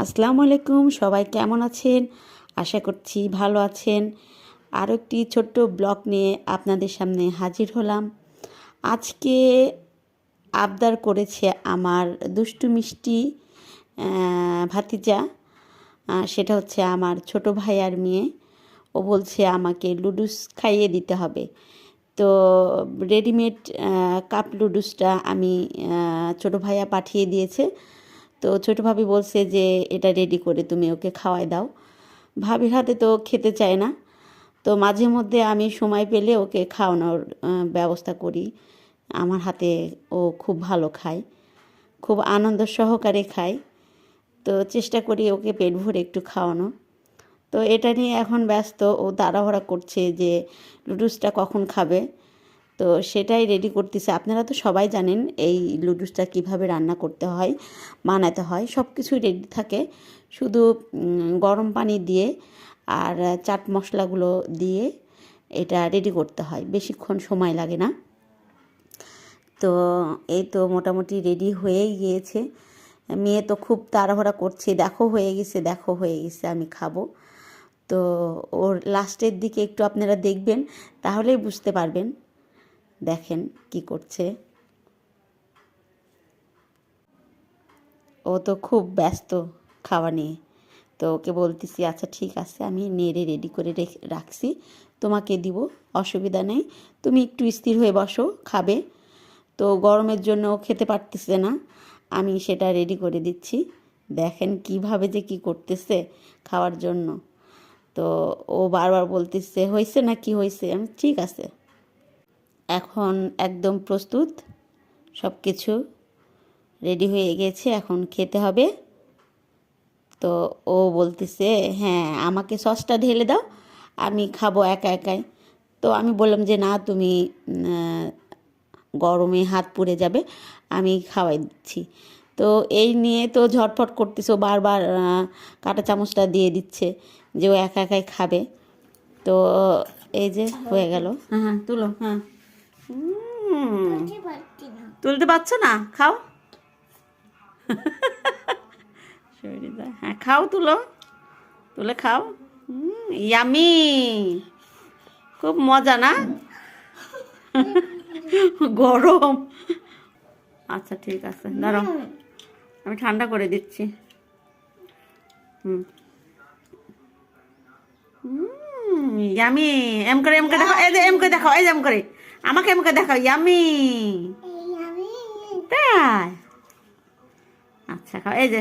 আসসালামু আলাইকুম, সবাই কেমন আছেন? আশা করছি ভালো আছেন। আরও একটি ছোট্ট ব্লগ নিয়ে আপনাদের সামনে হাজির হলাম। আজকে আবদার করেছে আমার দুষ্টু মিষ্টি ভাতিজা, সেটা হচ্ছে আমার ছোট ভাইয়ার মেয়ে। ও বলছে আমাকে লুডুস খাইয়ে দিতে হবে। তো রেডিমেড কাপ লুডুসটা আমি ছোটো ভাইয়া পাঠিয়ে দিয়েছে। তো ছোটো ভাবি বলছে যে এটা রেডি করে তুমি ওকে খাওয়াই দাও। ভাবির হাতে তো খেতে চায় না, তো মাঝে মধ্যে আমি সময় পেলে ওকে খাওয়ানোর ব্যবস্থা করি। আমার হাতে ও খুব ভালো খায়, খুব আনন্দ সহকারে খায়। তো চেষ্টা করি ওকে পেট ভরে একটু খাওয়ানো। তো এটা নিয়ে এখন ব্যস্ত, ও তাড়াহুড়া করছে যে লুডুসটা কখন খাবে। তো সেটাই রেডি করতেছে। আপনারা তো সবাই জানেন এই লুডুসটা কিভাবে রান্না করতে হয়, বানাতে হয়, সব কিছুই রেডি থাকে। শুধু গরম পানি দিয়ে আর চাট মশলাগুলো দিয়ে এটা রেডি করতে হয়, বেশিক্ষণ সময় লাগে না। তো এই তো মোটামুটি রেডি হয়েই গিয়েছে। মেয়ে তো খুব তাড়াহুড়া করছে, দেখো হয়ে গেছে, দেখো হয়ে গেছে, আমি খাবো। তো ওর লাস্টের দিকে একটু আপনারা দেখবেন, তাহলেই বুঝতে পারবেন। দেখেন কি করছে, ও তো খুব ব্যস্ত খাওয়া নিয়ে। তো ওকে বলতেছি আচ্ছা ঠিক আছে, আমি নেড়ে রেডি করে রাখছি, তোমাকে দিব, অসুবিধা নেই, তুমি একটু স্থির হয়ে বসো, খাবে। তো গরমের জন্য ও খেতে পারতেছে না, আমি সেটা রেডি করে দিচ্ছি। দেখেন কিভাবে যে কি করতেছে খাওয়ার জন্য। তো ও বারবার বলতেছে হয়েছে না, কি হয়েছে, আমি ঠিক আছে। এখন একদম প্রস্তুত, সব কিছু রেডি হয়ে গেছে, এখন খেতে হবে। তো ও বলতেছে হ্যাঁ আমাকে সসটা ঢেলে দাও, আমি খাবো একা একাই। তো আমি বললাম যে না, তুমি গরমে হাত পুড়ে যাবে, আমি খাওয়াই দিচ্ছি। তো এই নিয়ে তো ঝটফট করতেছে, ও বারবার কাঁটা চামচটা দিয়ে দিচ্ছে যে ও একা একাই খাবে। তো এই যে হয়ে গেল। হ্যাঁ হ্যাঁ তুলো, হ্যাঁ তুলতে পারছো না, খাও। হ্যাঁ খাও, তুলো, তুলে খাও। ইয়ামি, খুব মজা না? গরম। আচ্ছা ঠিক আছে, দাঁড়াও আমি ঠান্ডা করে দিচ্ছি। ইয়ামি, এম করে দেখাও, এই যে এম করে দেখাও, এই যে এম করে, আমাকে এম করে দেখাও, ইয়ামি। তাই আচ্ছা খাও, এই যে